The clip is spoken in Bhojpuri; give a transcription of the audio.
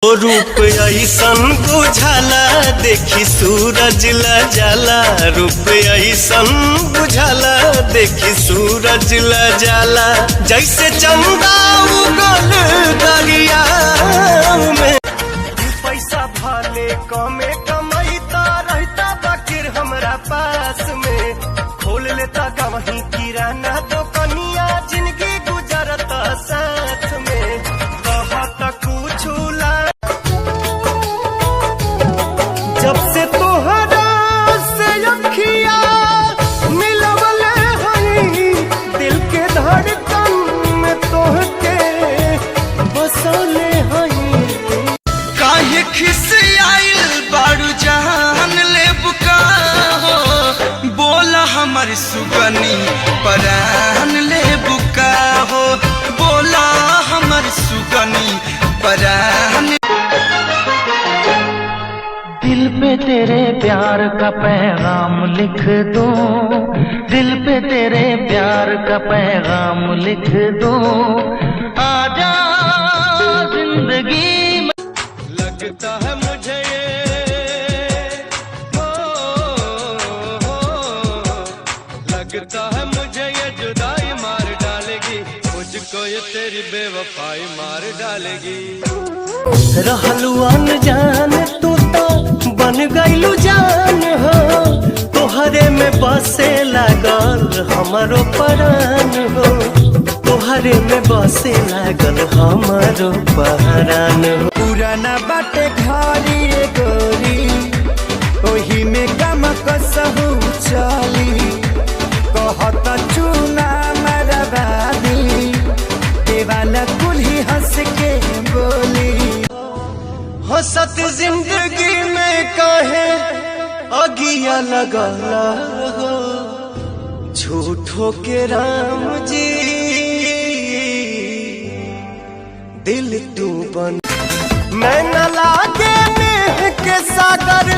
रूप ऐसन बुझाला देखी सूरज ला जाला, रूप ऐसन बुझाला देखी सूरज ला जाला, जैसे चंदा उगल दरिया में। पैसा भाले कमे कमैता रहता बाकिर हमरा पास में, खोल लेता गवही किराना दुकनिया, जिंदगी गुजरता साथ में, कहता कुछ ला। जब से तोहरा से अखिया मिलवले हई, दिल के धड़कन में तोहके बसले हई। काहे खिसियाइल बारू जान ले बुका हो, बोला हमर सुगनी परान ले बुका हो, बोला हमर सुगनी परान। दिल पे तेरे प्यार का पैगाम लिख दूं, दिल पे तेरे प्यार का पैगाम लिख दूं, आजा जिंदगी में। लगता है मुझे लगता है मुझे ये जुदाई मार डालेगी, मुझको ये तेरी बेवफाई मार डालेगी। रहलू अनजान तू तो बन गईलू जान हो, तोहरे में बसे लागल हमारो परान हो, तोहरे में बसे लागल हमारो परान हो। पुराना बाटे घरी रे गोरी, ओही में गम कसहु चली, कहता चूना मरबादी, देवाला कुल्ही हंस के बोली। हंसत जिंदगी में काहे अगिया लगला हो, झूठो के राम जी दिल तू बन। मैं न लागे नेह के सागर